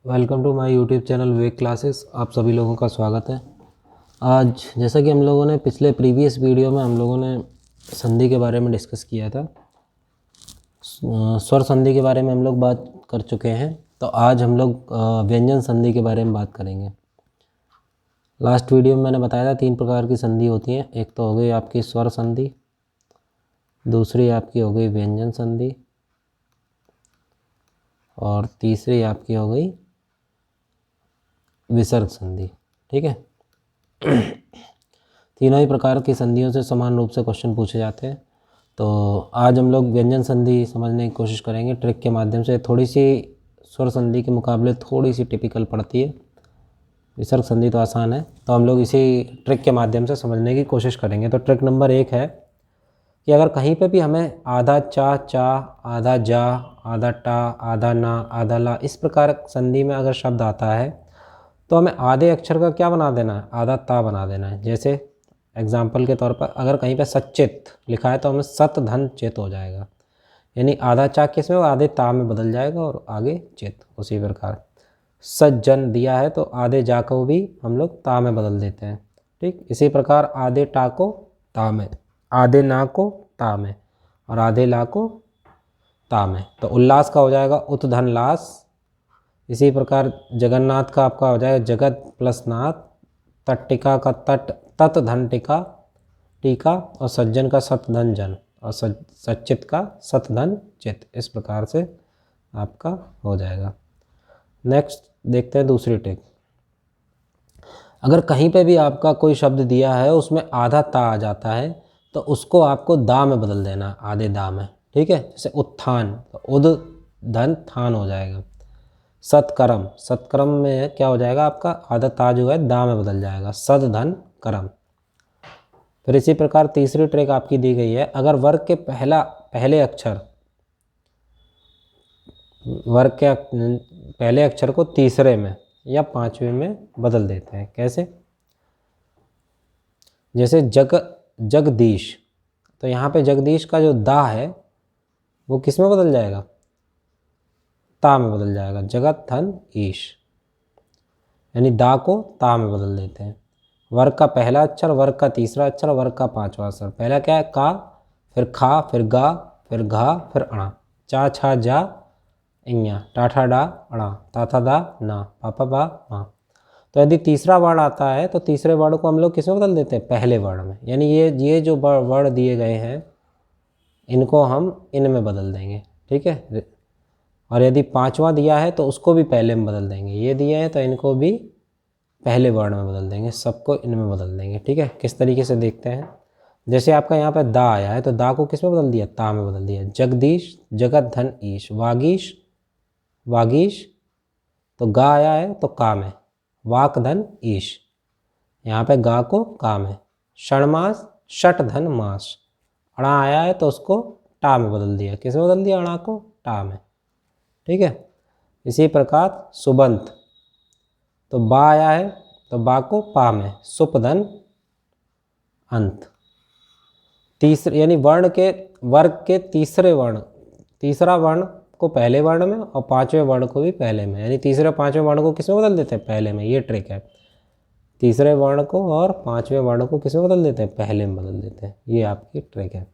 Welcome to my YouTube channel Vivek classes. आप सभी लोगों का स्वागत है। आज जैसा कि हम लोगों ने पिछले प्रीवियस वीडियो में हम लोगों ने संधि के बारे में डिस्कस किया था, स्वर संधि के बारे में हम लोग बात कर चुके हैं। तो आज हम लोग व्यंजन संधि के बारे में बात करेंगे। लास्ट वीडियो में मैंने बताया था 3 प्रकार की संधि होती हैं। एक तो हो गई आपकी स्वर संधि, दूसरी आपकी हो गई व्यंजन संधि, और तीसरी आपकी हो गई विसर्ग संधि। ठीक है। तीनों ही प्रकार की संधियों से समान रूप से क्वेश्चन पूछे जाते हैं। तो आज हम लोग व्यंजन संधि समझने की कोशिश करेंगे ट्रिक के माध्यम से। थोड़ी सी स्वर संधि के मुकाबले थोड़ी सी टिपिकल पड़ती है, विसर्ग संधि तो आसान है। तो हम लोग इसी ट्रिक के माध्यम से समझने की कोशिश करेंगे। तो ट्रिक नंबर 1 है कि अगर कहीं पे भी हमें आधा चा चा, आधा जा, आधा टा, आधा ना, आधा ला, इस प्रकार संधि में अगर शब्द आता है तो हमें आधे अक्षर का क्या बना देना है, आधा ता बना देना है। जैसे एग्जाम्पल के तौर पर अगर कहीं पे सच्चित लिखा है तो हमें सत धन चित हो जाएगा, यानी आधा चा किस में, आधे ता में बदल जाएगा और आगे चित। उसी प्रकार सज्जन दिया है तो आधे जा को भी हम लोग ता में बदल देते हैं। ठीक, इसी प्रकार आधे टा को ता में, आधे ना को ता में और आधे ला को ता में। तो उल्लास का हो जाएगा उत धन लास। इसी प्रकार जगन्नाथ का आपका हो जाएगा जगत प्लस नाथ। तट्टिका का तट तत धन टिका टीका, और सज्जन का सत धन जन, और सच्चित का सत धन चित। इस प्रकार से आपका हो जाएगा। नेक्स्ट देखते हैं दूसरी ट्रिक। अगर कहीं पे भी आपका कोई शब्द दिया है उसमें आधा ता आ जाता है तो उसको आपको दा में बदल देना है, आधे दा में। ठीक है, जैसे उत्थान तो उद धन थान हो जाएगा। सत्कर्म, सत्कर्म में क्या हो जाएगा, आपका आधा ता जो है दा में बदल जाएगा, सद धन कर्म। फिर इसी प्रकार तीसरी ट्रिक आपकी दी गई है। अगर वर्ग के पहले अक्षर को तीसरे में या पांचवें में बदल देते हैं। कैसे? जैसे जगदीश, तो यहाँ पे जगदीश का जो दा है वो किस में बदल जाएगा, ता में बदल जाएगा। जगत धन ईश, यानी दा को ता में बदल देते हैं। वर्ग का पहला अक्षर, वर्ग का तीसरा अक्षर, वर्ग का पांचवा अक्षर। पहला क्या है, का, फिर खा, फिर गा, फिर घा, फिर अणा। चा छा जा इया, टाठा डा अणा, ताथा दा ना, पापा बा मा। तो यदि तीसरा वर्ड आता है तो तीसरे वर्ड को हम लोग किस में बदल देते हैं, पहले वर्ड में। यानी ये जो वर्ड दिए गए हैं इनको हम इन में बदल देंगे। ठीक है। और यदि पांचवा दिया है तो उसको भी पहले में बदल देंगे। ये दिए हैं तो इनको भी पहले वर्ड में बदल देंगे, सबको इनमें बदल देंगे। ठीक है, किस तरीके से देखते हैं। जैसे आपका यहाँ पे दा आया है तो दा को किस में बदल दिया, ता में बदल दिया। जगदीश जगत धन ईश, वागीश वागीश, तो गा आया है तो का में, वाक धन ईश, यहाँ पे गा को का में। षणमास षट धन मास, अणा आया है तो उसको टा में बदल दिया। किस में बदल दिया, अणा को टा में। ठीक है। इसी प्रकार सुबंत, तो बा आया है तो बा को पा में, सुप धन अंत। तीसरे यानी वर्ग के तीसरा वर्ण को पहले वर्ण में और पांचवें वर्ण को भी पहले में, यानी तीसरे पांचवें वर्ण को किस में बदल देते हैं, पहले में। ये ट्रिक है, तीसरे वर्ण को और पांचवें वर्ण को किस में बदल देते हैं, पहले में बदल देते हैं। ये आपकी ट्रिक है।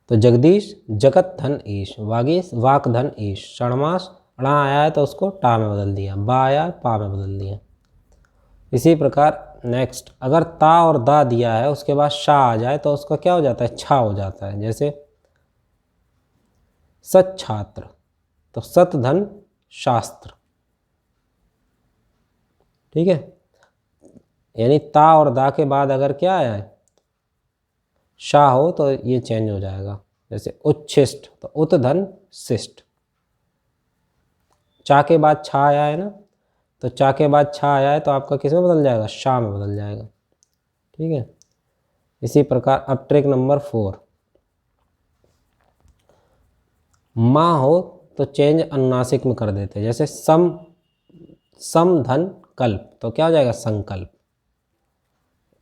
तो जगदीश जगत धन ईश, वागीश वाक धन ईश, षणमास अणा आया है तो उसको टा में बदल दिया, बा आया पा में बदल दिया। इसी प्रकार नेक्स्ट, अगर ता और दा दिया है उसके बाद शा आ जाए तो उसका क्या हो जाता है, छा हो जाता है। जैसे सच्छात्र, तो सत धन शास्त्र। ठीक है, यानी ता और दा के बाद अगर क्या आया है, शा हो तो ये चेंज हो जाएगा। जैसे उच्छिष्ट, तो उत धन शिष्ट। चा के बाद छा आया है ना, तो चा के बाद छा आया है तो आपका किस में बदल जाएगा, शा में बदल जाएगा। ठीक है। इसी प्रकार अब ट्रिक नंबर 4, माँ हो तो चेंज अनुनासिक में कर देते हैं। जैसे सम धन कल्प, तो क्या हो जाएगा, संकल्प।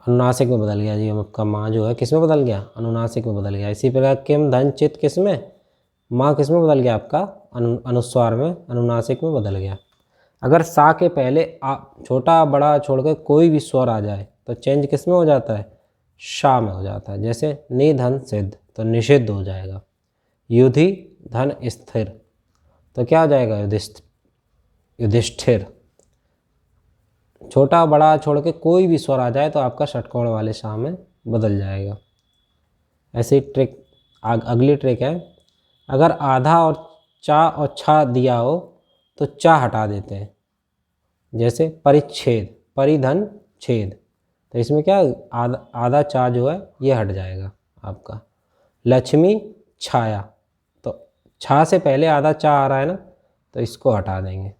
अनुनासिक में बदल गया जी आपका, माँ जो है किस में बदल गया, अनुनासिक में बदल गया। इसी प्रकार किम धन चित किस में, माँ किस में बदल गया आपका, अनुस्वार में, अनुनासिक में बदल गया। अगर सा के पहले छोटा बड़ा छोड़ के कोई भी स्वर आ जाए तो चेंज किस में हो जाता है? शा में हो जाता है। जैसे निधन सिद्ध तो निषिद्ध हो जाएगा। युधि धन स्थिर तो क्या हो जाएगा? युधिष्ठिर। छोटा बड़ा छोड़ के कोई भी स्वर आ जाए तो आपका षटकोण वाले शा में बदल जाएगा। ऐसी ट्रिक अगली ट्रिक है, अगर आधा और चा और छा दिया हो तो चा हटा देते हैं। जैसे परिच्छेद, परिधन छेद, तो इसमें क्या आधा चा जो है ये हट जाएगा आपका। लक्ष्मी छाया तो छा से पहले आधा चा आ रहा है ना, तो इसको हटा देंगे।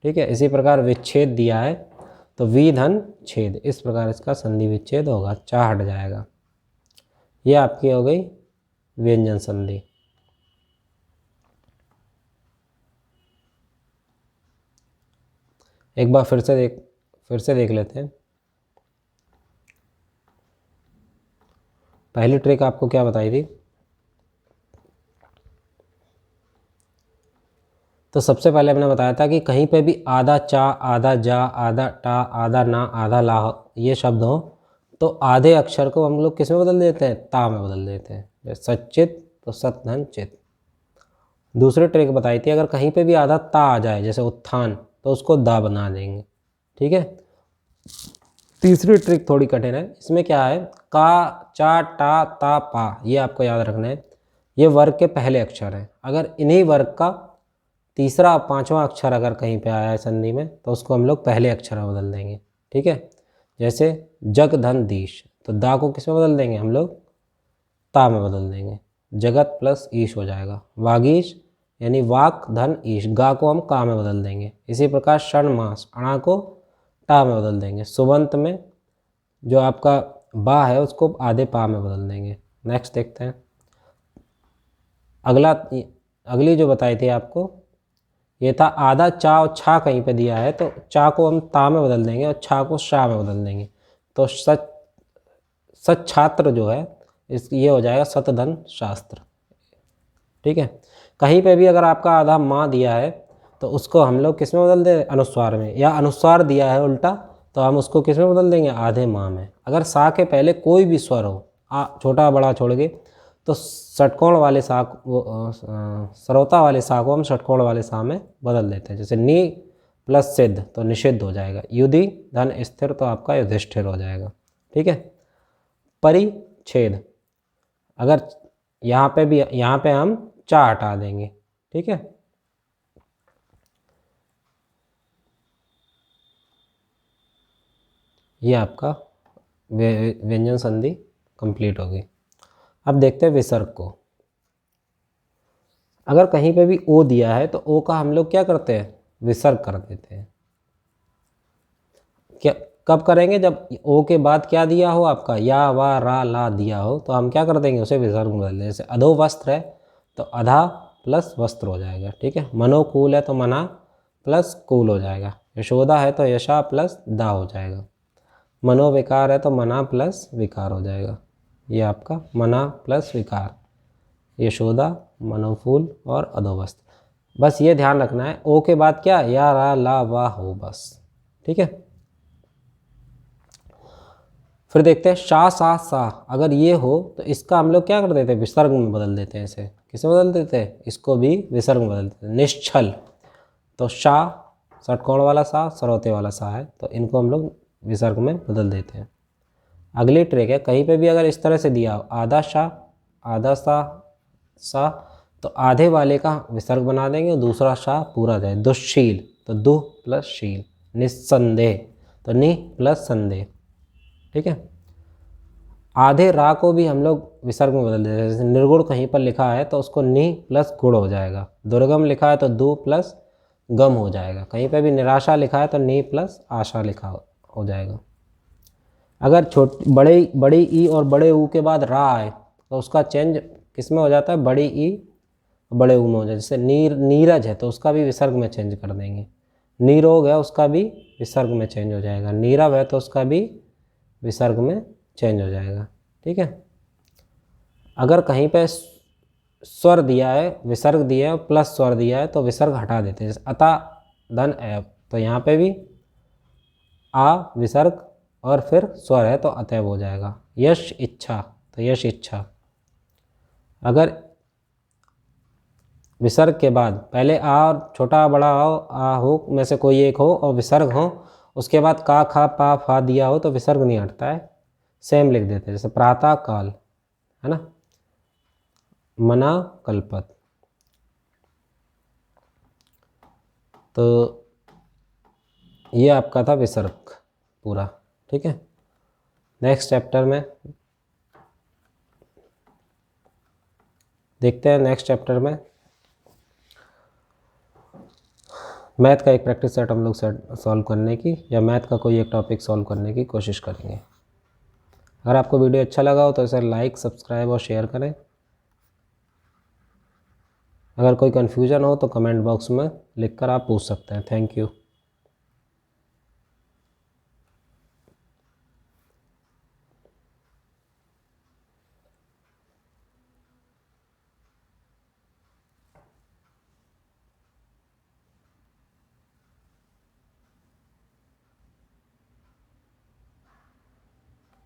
ठीक है, इसी प्रकार विच्छेद दिया है तो विधन छेद, इस प्रकार इसका संधि विच्छेद होगा, चा हट जाएगा। ये आपकी हो गई व्यंजन संधि। एक बार फिर से देख लेते हैं। पहली ट्रिक आपको क्या बताई थी? तो सबसे पहले मैंने बताया था कि कहीं पे भी आधा चा, आधा जा, आधा टा, आधा ना, आधा ला ये शब्द हो तो आधे अक्षर को हम लोग किस में बदल देते हैं? ता में बदल देते हैं। जैसे सच्चित तो सत धन चित। दूसरी ट्रिक बताई थी, अगर कहीं पे भी आधा ता आ जाए जैसे उत्थान तो उसको दा बना देंगे। ठीक है। तीसरी ट्रिक थोड़ी कठिन है, इसमें क्या है? का, चा, टा, ता, पा, ये आपको याद रखना है। ये वर्ग के पहले अक्षर हैं। अगर इन्हीं वर्ग का तीसरा पांचवा अक्षर अगर कहीं पे आया है संधि में तो उसको हम लोग पहले अक्षर में बदल देंगे। ठीक है। जैसे जग धन दीश तो दा को किस में बदल देंगे हम लोग? ता में बदल देंगे। जगत प्लस ईश हो जाएगा। वागीश यानी वाक धन ईश, गा को हम का में बदल देंगे। इसी प्रकार षण मास, अणा को टा में बदल देंगे। सुबंत में जो आपका बा है उसको आधे पा में बदल देंगे। नेक्स्ट देखते हैं। अगली जो बताई थी आपको ये था आधा चा और छा कहीं पे दिया है तो चा को हम ता में बदल देंगे और छा को शा में बदल देंगे। तो सच छात्र जो है ये हो जाएगा सतधन शास्त्र। ठीक है। कहीं पे भी अगर आपका आधा माँ दिया है तो उसको हम लोग किस में बदल दें? अनुस्वार में। या अनुस्वार दिया है उल्टा तो हम उसको किस में बदल देंगे? आधे माँ में। अगर सा के पहले कोई भी स्वर हो छोटा बड़ा छोड़ के तो षटकोण वाले सा सरौता वाले सा को हम षटकोण वाले सा में बदल देते हैं। जैसे नी प्लस सिद्ध तो निषिद्ध हो जाएगा। युधि धन स्थिर तो आपका युधिष्ठिर हो जाएगा। ठीक है। परिच्छेद, अगर यहाँ पे हम चा हटा देंगे। ठीक है। ये आपका व्यंजन संधि कंप्लीट हो गई। अब देखते हैं विसर्ग को। अगर कहीं पे भी ओ दिया है तो ओ का हम लोग क्या करते हैं? विसर्ग कर देते हैं। क्या कब करेंगे? जब ओ के बाद क्या दिया हो आपका? या वा रा ला दिया हो तो हम क्या कर देंगे? उसे विसर्ग में बदल देंगे। जैसे अधो वस्त्र है तो अधा प्लस वस्त्र हो जाएगा। ठीक है। मनोकूल है तो मना प्लस कूल हो जाएगा। यशोदा है तो यशा प्लस दा हो जाएगा। मनोविकार है तो मना प्लस विकार हो जाएगा। ये आपका मना प्लस विकार, यशोदा, मनोफूल और अधोवस्त्र। बस ये ध्यान रखना है ओ के बाद क्या? या रा ला वा हो बस। ठीक है। फिर देखते हैं शा सा सा, अगर ये हो तो इसका हम लोग क्या कर देते हैं? विसर्ग में बदल देते हैं। इसे किसे बदल देते हैं? इसको भी विसर्ग में बदल देते हैं। निश्चल तो शा षटकोण वाला सा, सरौते वाला सा है तो इनको हम लोग विसर्ग में बदल देते हैं। अगली ट्रिक है, कहीं पे भी अगर इस तरह से दिया हो आधा शा आधा सा तो आधे वाले का विसर्ग बना देंगे और दूसरा शा पूरा जाए। दुश्शील तो दुह प्लस शील। निस्संदेह तो नि प्लस संदेह। ठीक है। आधे रा को भी हम लोग विसर्ग में बदल देते हैं। जैसे निर्गुण कहीं पर लिखा है तो उसको नि प्लस गुण हो जाएगा। दुर्गम लिखा है तो दु प्लस गम हो जाएगा। कहीं पे भी निराशा लिखा है तो नि प्लस आशा लिखा हो जाएगा। अगर बड़ी ई और बड़े ऊ के बाद रा आए तो उसका चेंज किस में हो जाता है? बड़ी ई बड़े ऊ में हो जाए। जैसे नीरज है तो उसका भी विसर्ग में चेंज कर देंगे। नीरोग है उसका भी विसर्ग में चेंज हो जाएगा। नीरव है तो उसका भी विसर्ग में चेंज हो जाएगा। ठीक है। अगर कहीं पे स्वर दिया है, विसर्ग दिया है, प्लस स्वर दिया है, तो विसर्ग हटा देते हैं। जैसे अतः धन एव, तो यहाँ पे भी आ विसर्ग और फिर स्वर है तो अतएव हो जाएगा। यश इच्छा, तो यश इच्छा। अगर विसर्ग के बाद पहले आ और छोटा बड़ा आ हो में से कोई एक हो और विसर्ग हो, उसके बाद का खा पा फा दिया हो तो विसर्ग नहीं हटता है, सेम लिख देते हैं। जैसे प्रातः काल, है ना, मना कल्पत। तो ये आपका था विसर्ग पूरा, ठीक है। नेक्स्ट चैप्टर में देखते हैं, नेक्स्ट चैप्टर में मैथ का एक प्रैक्टिस सेट हम लोग सॉल्व करने की, या मैथ का कोई एक टॉपिक सॉल्व करने की कोशिश करेंगे। अगर आपको वीडियो अच्छा लगा हो तो इसे लाइक, सब्सक्राइब और शेयर करें। अगर कोई कन्फ्यूज़न हो तो कमेंट बॉक्स में लिखकर आप पूछ सकते हैं। Thank you.